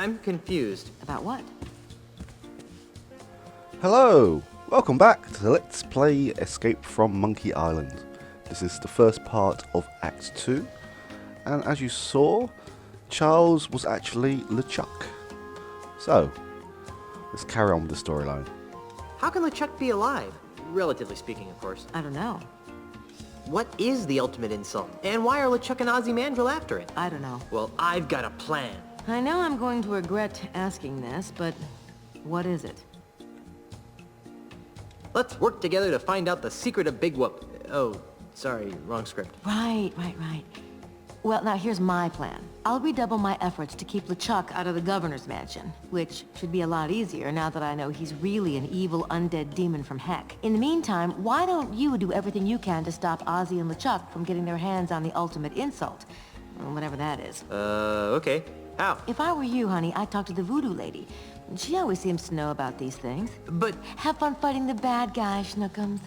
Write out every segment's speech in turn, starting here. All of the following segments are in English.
I'm confused. About what? Hello! Welcome back to Let's Play Escape from Monkey Island. This is the first part of Act 2, and as you saw, Charles was actually LeChuck. So, let's carry on with the storyline. How can LeChuck be alive? Relatively speaking, of course. I don't know. What is the ultimate insult? And why are LeChuck and Ozymandias after it? I don't know. Well, I've got a plan. I know I'm going to regret asking this, but what is it? Let's work together to find out the secret of Big Whoop. Oh, sorry, wrong script. Right. Well, now here's my plan. I'll redouble my efforts to keep LeChuck out of the governor's mansion, which should be a lot easier now that I know he's really an evil undead demon from heck. In the meantime, why don't you do everything you can to stop Ozzy and LeChuck from getting their hands on the ultimate insult? Whatever that is. Okay. How? If I were you, honey, I'd talk to the voodoo lady. She always seems to know about these things. But... Have fun fighting the bad guy, Schnookums.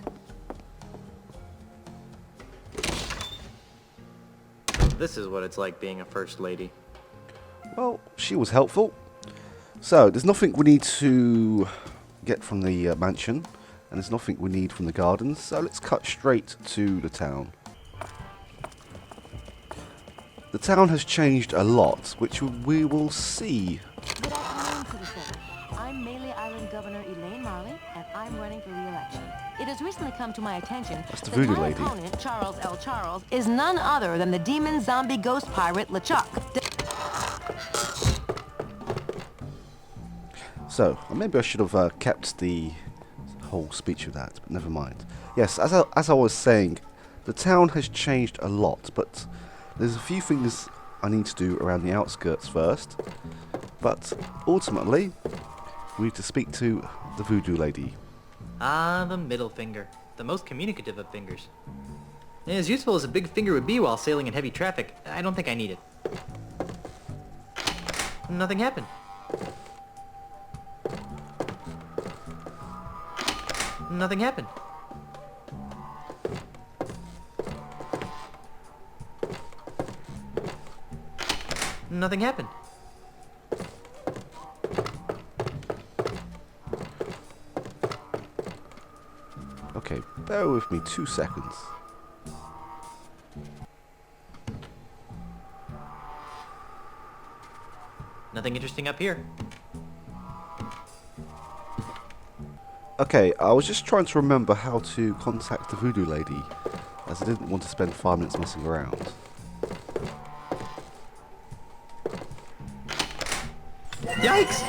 This is what it's like being a first lady. Well, she was helpful. So, there's nothing we need to get from the mansion, and there's nothing we need from the gardens, so let's cut straight to the town. The town has changed a lot, which we will see. Good afternoon, citizens. I'm Melee Island Governor Elaine Marley, and I'm running for re-election. It has recently come to my attention That's the that voodoo my lady. opponent, Charles L. Charles, is none other than the demon zombie ghost pirate LeChuck. So, maybe I should have kept the whole speech of that, but never mind. Yes, as I was saying, the town has changed a lot, but there's a few things I need to do around the outskirts first. But ultimately, we need to speak to the voodoo lady. Ah, the middle finger. The most communicative of fingers. As useful as a big finger would be while sailing in heavy traffic, I don't think I need it. Nothing happened. Nothing happened. Nothing happened. Okay, bear with me 2 seconds. Nothing interesting up here. Okay, I was just trying to remember how to contact the voodoo lady, as I didn't want to spend 5 minutes messing around. Yikes!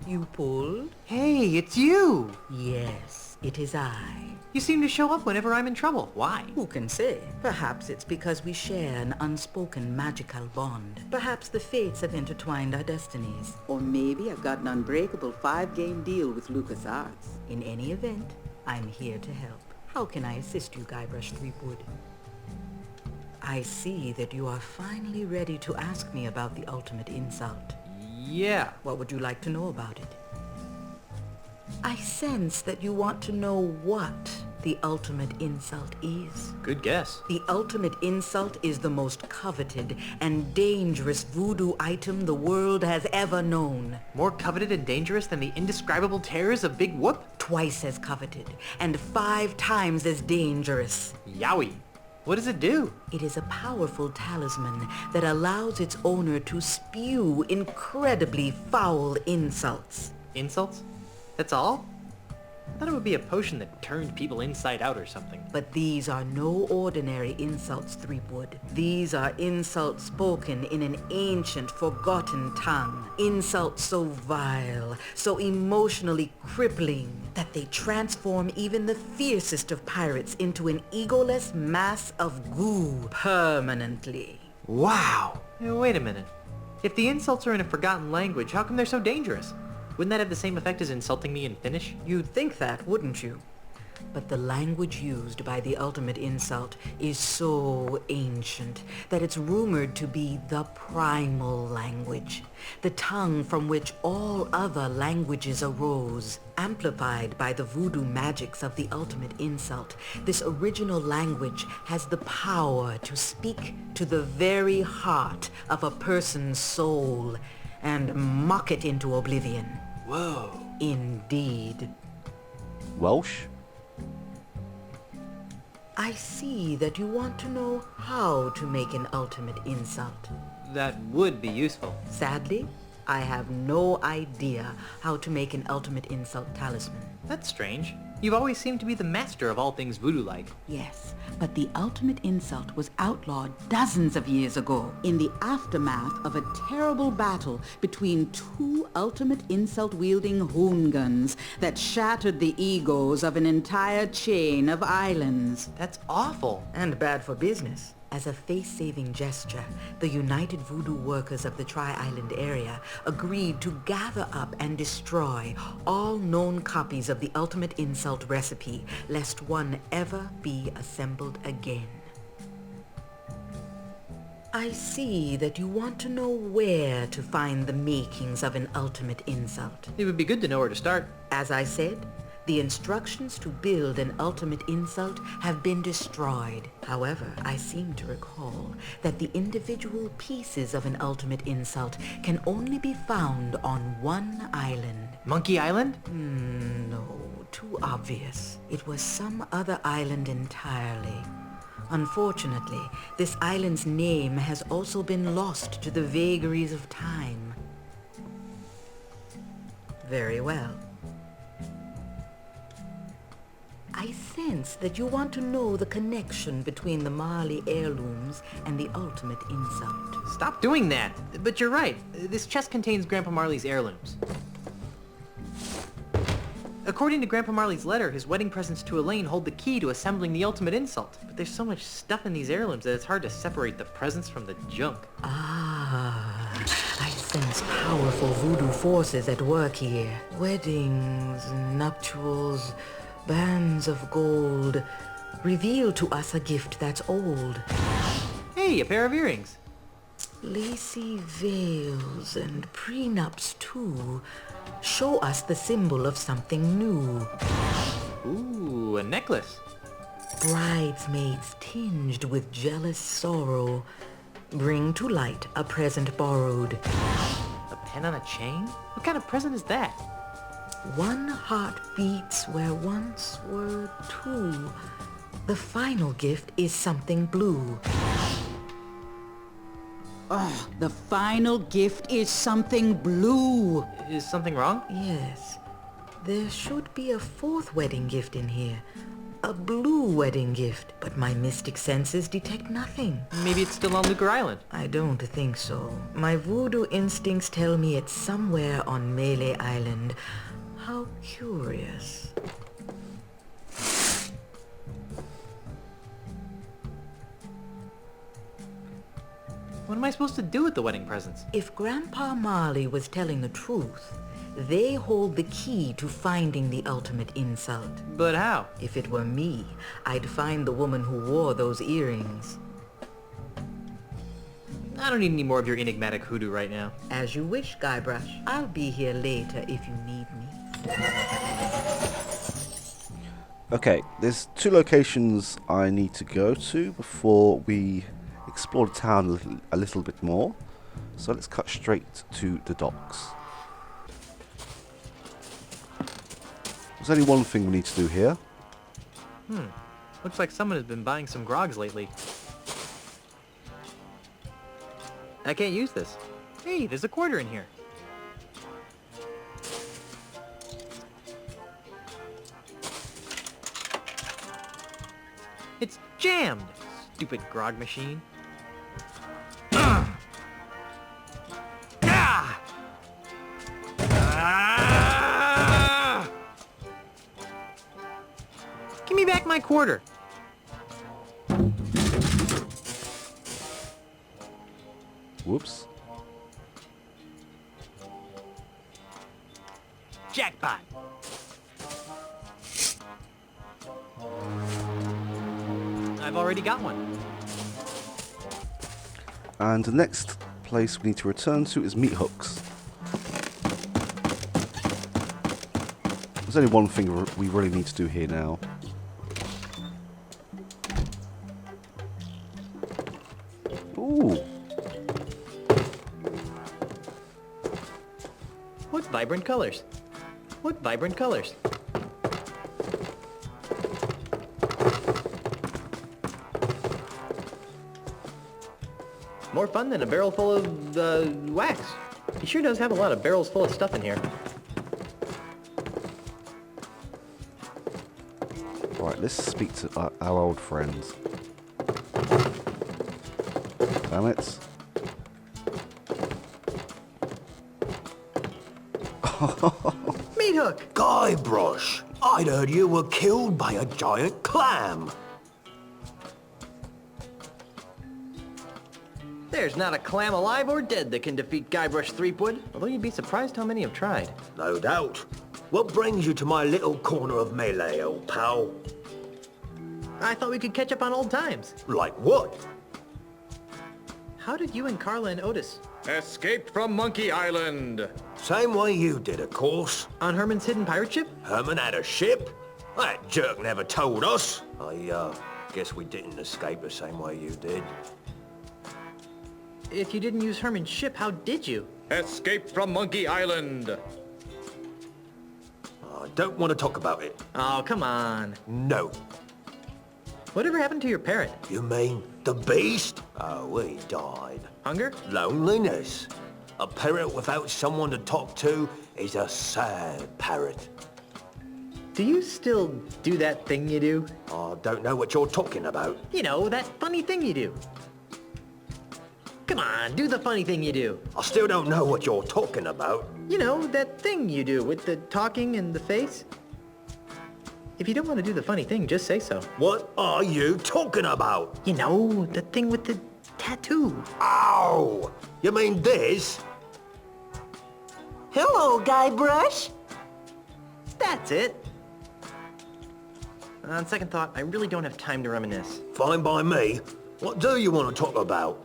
You pulled? Hey, it's you! Yes, it is I. You seem to show up whenever I'm in trouble. Why? Who can say? Perhaps it's because we share an unspoken magical bond. Perhaps the fates have intertwined our destinies. Or maybe I've got an unbreakable 5-game deal with LucasArts. In any event, I'm here to help. How can I assist you, Guybrush Threepwood? I see that you are finally ready to ask me about the ultimate insult. Yeah. What would you like to know about it? I sense that you want to know what the ultimate insult is. Good guess. The ultimate insult is the most coveted and dangerous voodoo item the world has ever known. More coveted and dangerous than the indescribable terrors of Big Whoop? Twice as coveted and 5 times as dangerous. Yowie. What does it do? It is a powerful talisman that allows its owner to spew incredibly foul insults. Insults? That's all? I thought it would be a potion that turned people inside out or something. But these are no ordinary insults, Threepwood. These are insults spoken in an ancient, forgotten tongue. Insults so vile, so emotionally crippling, that they transform even the fiercest of pirates into an egoless mass of goo permanently. Wow! Wait a minute. If the insults are in a forgotten language, how come they're so dangerous? Wouldn't that have the same effect as insulting me in Finnish? You'd think that, wouldn't you? But the language used by the ultimate insult is so ancient that it's rumored to be the primal language, the tongue from which all other languages arose. Amplified by the voodoo magics of the ultimate insult, this original language has the power to speak to the very heart of a person's soul and mock it into oblivion. Whoa. Indeed. Welsh? I see that you want to know how to make an ultimate insult. That would be useful. Sadly, I have no idea how to make an ultimate insult talisman. That's strange. You've always seemed to be the master of all things voodoo-like. Yes, but the ultimate insult was outlawed dozens of years ago in the aftermath of a terrible battle between two ultimate insult-wielding hoongans that shattered the egos of an entire chain of islands. That's awful. And bad for business. As a face-saving gesture, the United Voodoo Workers of the Tri-Island area agreed to gather up and destroy all known copies of the ultimate insult recipe, lest one ever be assembled again. I see that you want to know where to find the makings of an ultimate insult. It would be good to know where to start. As I said, the instructions to build an ultimate insult have been destroyed. However, I seem to recall that the individual pieces of an ultimate insult can only be found on one island. Monkey Island? No, too obvious. It was some other island entirely. Unfortunately, this island's name has also been lost to the vagaries of time. Very well. I sense that you want to know the connection between the Marley heirlooms and the ultimate insult. Stop doing that. But you're right. This chest contains Grandpa Marley's heirlooms. According to Grandpa Marley's letter, his wedding presents to Elaine hold the key to assembling the ultimate insult. But there's so much stuff in these heirlooms that it's hard to separate the presents from the junk. Ah, I sense powerful voodoo forces at work here. Weddings, nuptials, bands of gold reveal to us a gift that's old. Hey, a pair of earrings. Lacy veils and prenups too show us the symbol of something new. Ooh, a necklace. Bridesmaids tinged with jealous sorrow bring to light a present borrowed. A pen on a chain? What kind of present is that? One heart beats where once were two. The final gift is something blue. Oh, the final gift is something blue. Is something wrong? Yes, there should be a fourth wedding gift in here. A blue wedding gift, but my mystic senses detect nothing. Maybe it's still on Lucre Island. I don't think so. My voodoo instincts tell me it's somewhere on Melee Island. How curious. What am I supposed to do with the wedding presents? If Grandpa Marley was telling the truth, they hold the key to finding the ultimate insult. But how? If it were me, I'd find the woman who wore those earrings. I don't need any more of your enigmatic hoodoo right now. As you wish, Guybrush. I'll be here later if you need me. Okay, there's two locations I need to go to before we explore the town a little bit more. So let's cut straight to the docks. There's only one thing we need to do here. Looks like someone has been buying some grogs lately. I can't use this. Hey, there's a quarter in here. It's jammed! Stupid grog machine. Ah! Ah! Give me back my quarter. Whoops. Jackpot. I've already got one. And the next place we need to return to is Meathook's. There's only one thing we really need to do here now. Ooh. What vibrant colors. What vibrant colors. More fun than a barrel full of wax. He sure does have a lot of barrels full of stuff in here. Right, let's speak to our old friends. Damn it. Meathook! Guybrush, I'd heard you were killed by a giant clam. There's not a clam alive or dead that can defeat Guybrush Threepwood, although you'd be surprised how many have tried. No doubt. What brings you to my little corner of melee, old pal? I thought we could catch up on old times. Like what? How did you and Carla and Otis? Escaped from Monkey Island. Same way you did, of course. On Herman's hidden pirate ship? Herman had a ship? That jerk never told us. I guess we didn't escape the same way you did. If you didn't use Herman's ship, how did you? Escaped from Monkey Island. I don't want to talk about it. Oh, come on. No. Whatever happened to your parrot? You mean the beast? Oh, he died. Hunger? Loneliness. A parrot without someone to talk to is a sad parrot. Do you still do that thing you do? I don't know what you're talking about. You know, that funny thing you do. Come on, do the funny thing you do. I still don't know what you're talking about. You know, that thing you do with the talking and the face. If you don't want to do the funny thing, just say so. What are you talking about? You know, the thing with the tattoo. Ow! You mean this? Hello, Guybrush. That's it. On second thought, I really don't have time to reminisce. Fine by me. What do you want to talk about?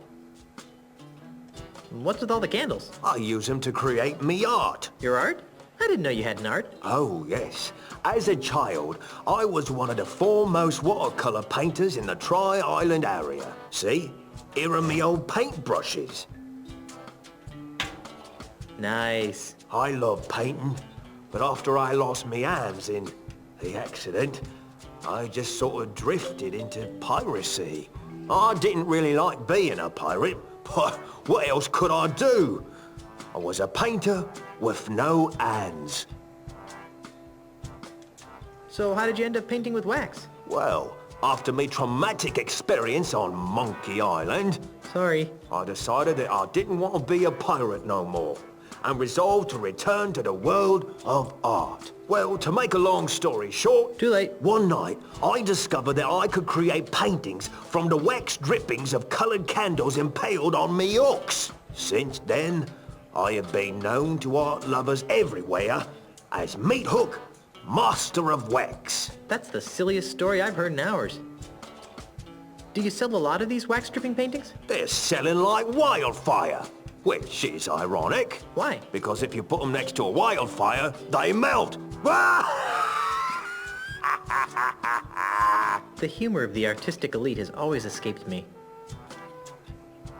What's with all the candles? I use them to create me art. Your art? I didn't know you had an art. Oh, yes. As a child, I was one of the foremost watercolour painters in the Tri-Island area. See? Here are me old paintbrushes. Nice. I love painting, but after I lost me hands in the accident, I just sort of drifted into piracy. I didn't really like being a pirate, but what else could I do? I was a painter with no hands. So how did you end up painting with wax? Well, after me traumatic experience on Monkey Island, Sorry. I decided that I didn't want to be a pirate no more, and resolved to return to the world of art. Well, to make a long story short... Too late. One night, I discovered that I could create paintings from the wax drippings of coloured candles impaled on me hooks. Since then, I have been known to art lovers everywhere as Meathook, Master of Wax. That's the silliest story I've heard in hours. Do you sell a lot of these wax dripping paintings? They're selling like wildfire, which is ironic. Why? Because if you put them next to a wildfire, they melt. The humor of the artistic elite has always escaped me.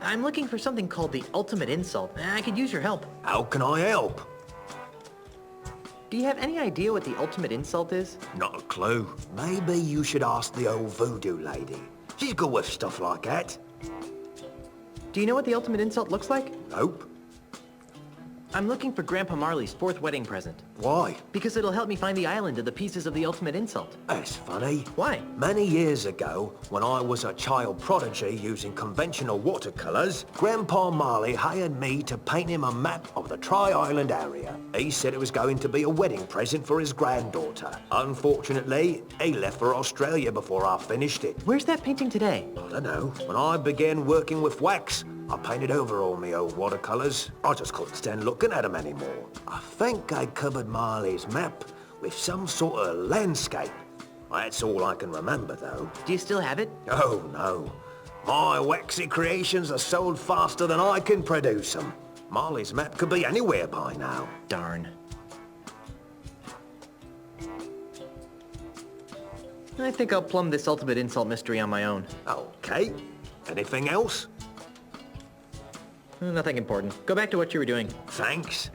I'm looking for something called the ultimate insult. I could use your help. How can I help? Do you have any idea what the ultimate insult is? Not a clue. Maybe you should ask the old voodoo lady. She's good with stuff like that. Do you know what the ultimate insult looks like? Nope. I'm looking for Grandpa Marley's 4th wedding present. Why? Because it'll help me find the island of the pieces of the ultimate insult. That's funny. Why? Many years ago, when I was a child prodigy using conventional watercolours, Grandpa Marley hired me to paint him a map of the Tri-Island area. He said it was going to be a wedding present for his granddaughter. Unfortunately, he left for Australia before I finished it. Where's that painting today? I don't know. When I began working with wax, I painted over all my old watercolours. I just couldn't stand looking at them anymore. I think I covered Marley's map with some sort of landscape. That's all I can remember, though. Do you still have it? Oh, no. My waxy creations are sold faster than I can produce them. Marley's map could be anywhere by now. Darn. I think I'll plumb this ultimate insult mystery on my own. Okay. Anything else? Nothing important. Go back to what you were doing. Thanks.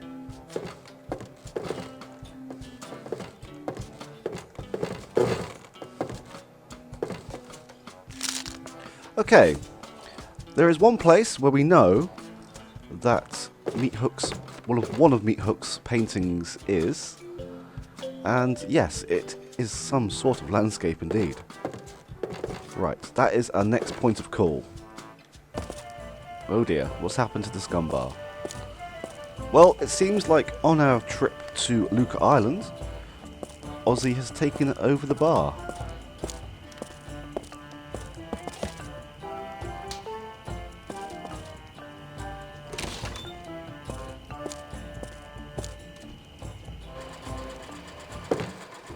Okay, there is one place where we know that Meathook's, one of Meathook's paintings is, and yes, it is some sort of landscape indeed. Right, that is our next point of call. Oh dear, what's happened to the scum bar? Well, it seems like on our trip to Luca Island, Ozzy has taken over the bar.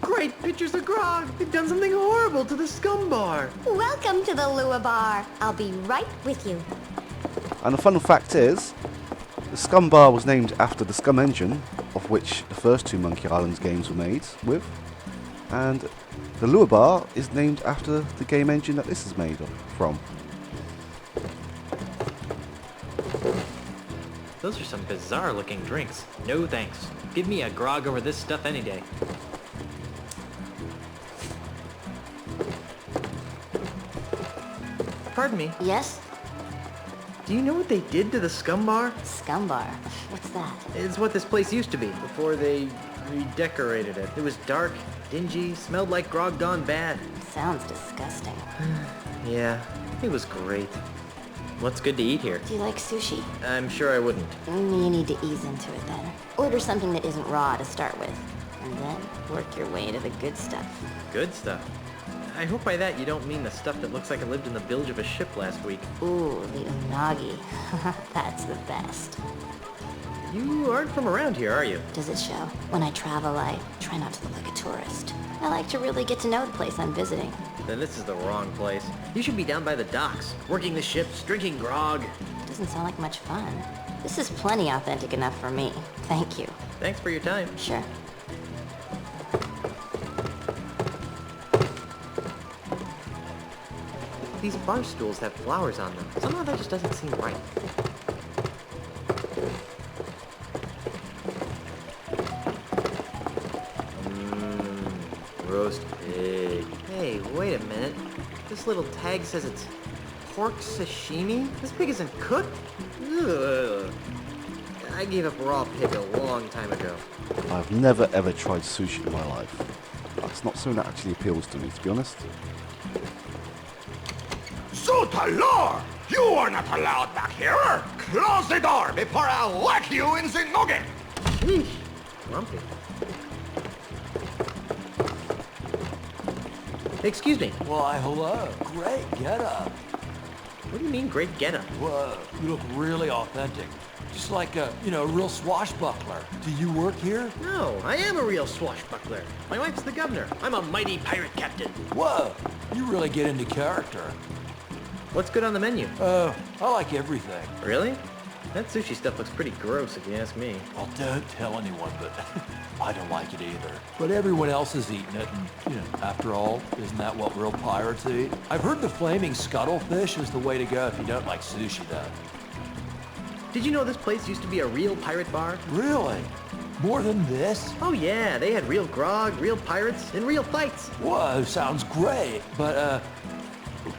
Great pictures of grog! They've done something horrible to the scum bar! Welcome to the Lua Bar. I'll be right with you. And the fun fact is, the Scum Bar was named after the Scum engine, of which the first two Monkey Island games were made with, and the Lua Bar is named after the game engine that this is made from. Those are some bizarre looking drinks. No thanks. Give me a grog over this stuff any day. Pardon me, Yes? do you know what they did to the scum bar? Scum bar. What's that? It's what this place used to be before they redecorated it. It was dark, dingy, smelled like grog gone bad. Sounds disgusting. Yeah, it was great. What's good to eat here? Do you like sushi? I'm sure I wouldn't. You need to ease into it then. Order something that isn't raw to start with, and then work your way to the good stuff. Good stuff. I hope by that you don't mean the stuff that looks like it lived in the bilge of a ship last week. Ooh, the unagi. That's the best. You aren't from around here, are you? Does it show? When I travel, I try not to look like a tourist. I like to really get to know the place I'm visiting. Then this is the wrong place. You should be down by the docks, working the ships, drinking grog. Doesn't sound like much fun. This is plenty authentic enough for me. Thank you. Thanks for your time. Sure. These bar stools have flowers on them. Somehow that just doesn't seem right. Roast pig. Hey, wait a minute. This little tag says it's pork sashimi? This pig isn't cooked? Ugh. I gave up raw pig a long time ago. I've never ever tried sushi in my life. That's not something that actually appeals to me, to be honest. Sutalor! You are not allowed back here! Close the door before I whack you in the noggin! Sheesh. Lumpy. Excuse me. Why, hello. Great getup. What do you mean, great getup? Whoa, you look really authentic. Just like a, real swashbuckler. Do you work here? No, I am a real swashbuckler. My wife's the governor. I'm a mighty pirate captain. Whoa, you really get into character. What's good on the menu? I like everything. Really? That sushi stuff looks pretty gross if you ask me. Well, don't tell anyone, but I don't like it either. But everyone else is eating it, and, after all, isn't that what real pirates eat? I've heard the flaming scuttlefish is the way to go if you don't like sushi, though. Did you know this place used to be a real pirate bar? Really? More than this? Oh yeah, they had real grog, real pirates, and real fights. Whoa, sounds great. But,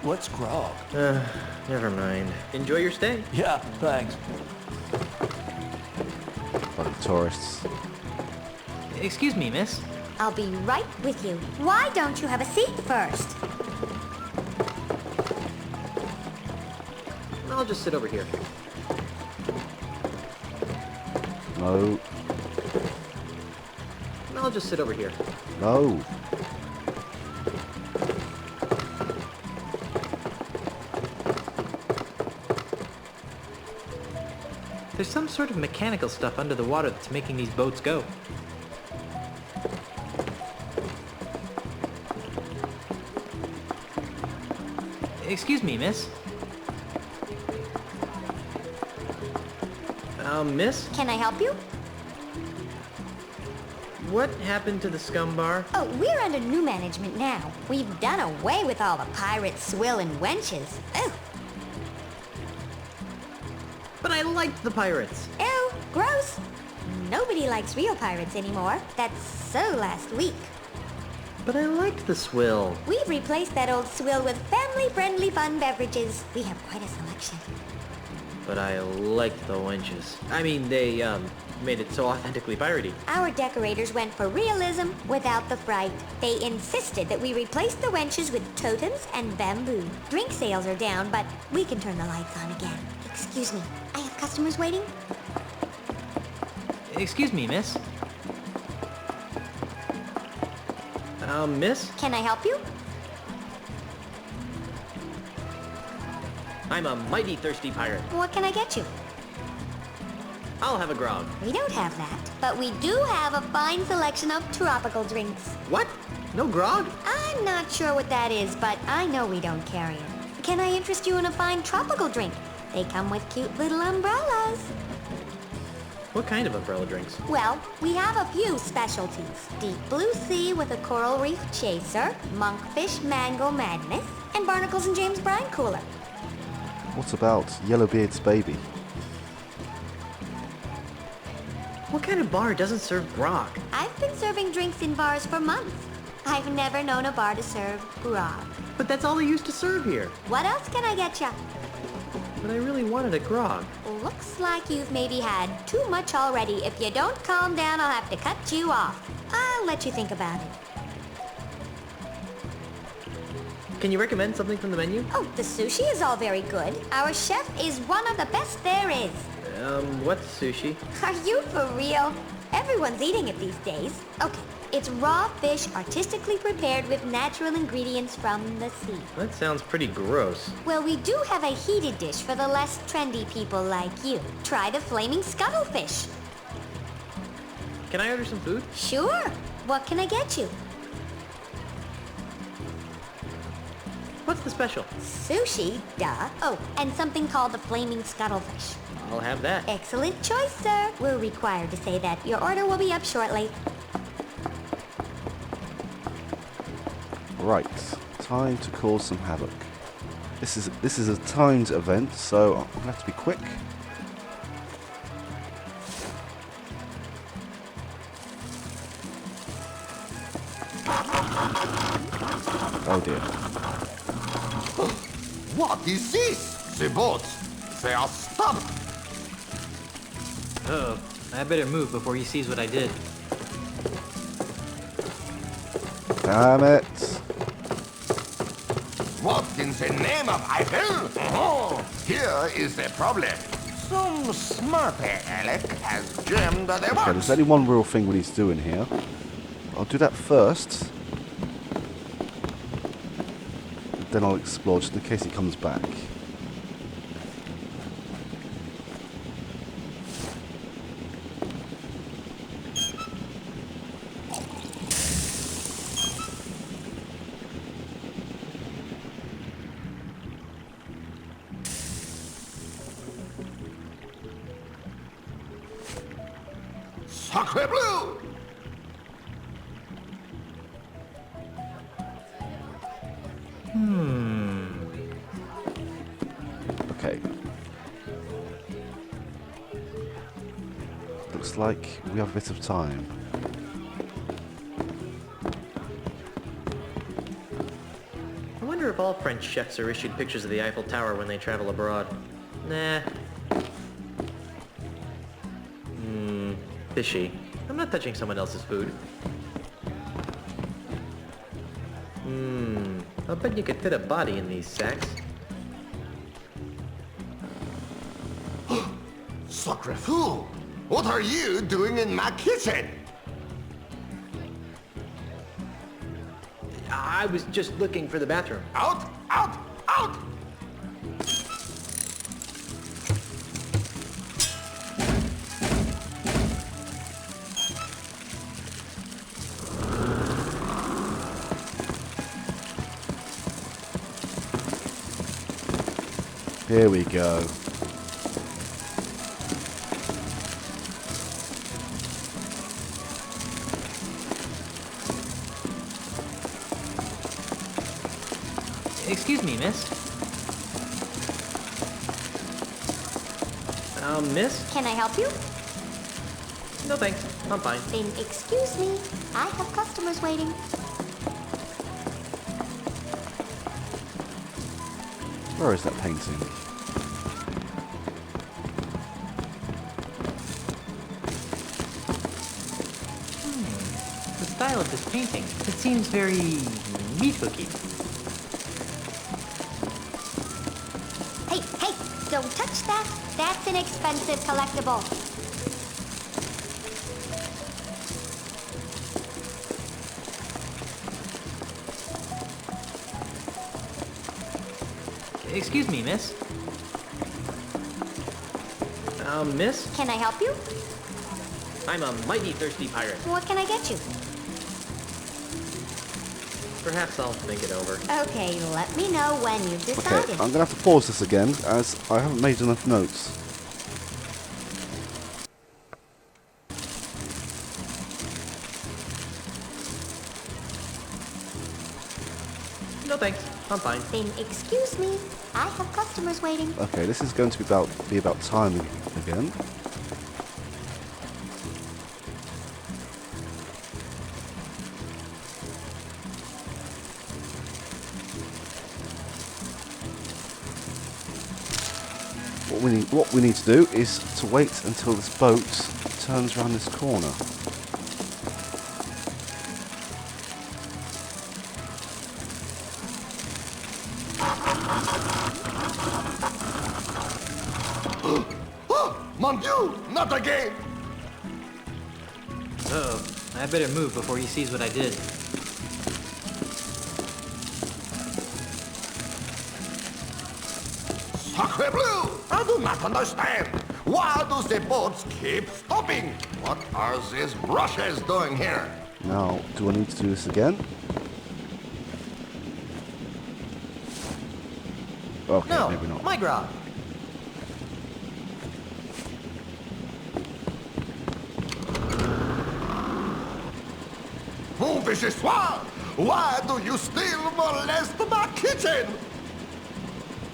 what's grog? Never mind. Enjoy your stay. Yeah, thanks. Bloody tourists. Excuse me, miss. I'll be right with you. Why don't you have a seat first? I'll just sit over here. No. I'll just sit over here. No. There's some sort of mechanical stuff under the water that's making these boats go. Excuse me, miss. Miss? Can I help you? What happened to the scum bar? Oh, we're under new management now. We've done away with all the pirates, swill, and wenches. Ugh. But I liked the pirates. Ew, gross. Nobody likes real pirates anymore. That's so last week. But I liked the swill. We've replaced that old swill with family-friendly fun beverages. We have quite a selection. But I liked the wenches. I mean, they, made it so authentically piratey. Our decorators went for realism without the fright. They insisted that we replace the wenches with totems and bamboo. Drink sales are down, but we can turn the lights on again. Excuse me, I have customers waiting. Excuse me, miss. Miss? Can I help you? I'm a mighty thirsty pirate. What can I get you? I'll have a grog. We don't have that, but we do have a fine selection of tropical drinks. What? No grog? I'm not sure what that is, but I know we don't carry it. Can I interest you in a fine tropical drink? They come with cute little umbrellas. What kind of umbrella drinks? Well, we have a few specialties. Deep blue sea with a coral reef chaser, monkfish mango madness, and barnacles and James Brine cooler. What about Yellowbeard's baby? What kind of bar doesn't serve grog? I've been serving drinks in bars for months. I've never known a bar to serve grog. But that's all they used to serve here. What else can I get ya? But I really wanted a grog. Looks like you've maybe had too much already. If you don't calm down, I'll have to cut you off. I'll let you think about it. Can you recommend something from the menu? Oh, the sushi is all very good. Our chef is one of the best there is. What's sushi? Are you for real? Everyone's eating it these days. Okay, it's raw fish artistically prepared with natural ingredients from the sea. That sounds pretty gross. Well, we do have a heated dish for the less trendy people like you. Try the flaming scuttlefish. Can I order some food? Sure. What can I get you? What's the special? Sushi, duh. Oh, and something called the flaming scuttlefish. I'll have that. Excellent choice, sir. We're required to say that. Your order will be up shortly. Right, time to cause some havoc. This is a timed event, so I'm gonna have to be quick. Oh dear. What is this? The boats, they are stopped. Oh, I better move before he sees what I did. Damn it. What in the name of Eiffel? Oh, here is the problem. Some smarty Alec has jammed the Okay, works. there's only one real thing we need to do in here. I'll do that first. Then I'll explore just in case he comes back. Sacre bleu! Okay. Looks like we have a bit of time. I wonder if all French chefs are issued pictures of the Eiffel Tower when they travel abroad. Nah. Fishy. I'm not touching someone else's food. I'll bet you could fit a body in these sacks. Sacre fou! What are you doing in my kitchen? I was just looking for the bathroom. Out! Out! Out! Here we go. Excuse me, miss. Miss? Can I help you? No thanks, I'm fine. Then excuse me. I have customers waiting. Where is that painting? The style of this painting, it seems very Meathooky. Hey, hey, don't touch that. That's an expensive collectible. Excuse me, miss. Miss? Can I help you? I'm a mighty thirsty pirate. What can I get you? Perhaps I'll think it over. Okay, let me know when you've Okay, decided. I'm going to have to pause this again, as I haven't made enough notes. No thanks, I'm fine. Then excuse me. I have customers waiting. Okay, this is going to be about timing again. What we need to do is to wait until this boat turns around this corner. Oh, mon Dieu, not again! Uh-oh, I better move before he sees what I did. Sacre bleu! I do not understand. Why do the boats keep stopping? What are these brushes doing here? Now, do I need to do this again? Okay, No, maybe not. my grog. Oh, vichyssoise! Why do you still molest my kitchen?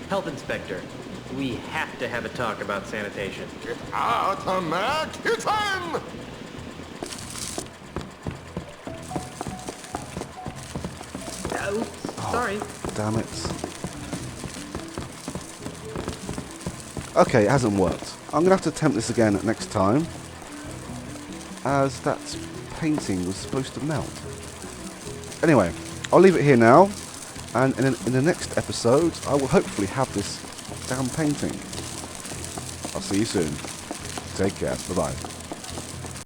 Health inspector, we have to have a talk about sanitation. Get out of my kitchen! Oops, sorry. Damn it. Okay, it hasn't worked. I'm going to have to attempt this again next time, as that painting was supposed to melt. Anyway, I'll leave it here now, and in the next episode, I will hopefully have this damn painting. I'll see you soon. Take care. Bye-bye.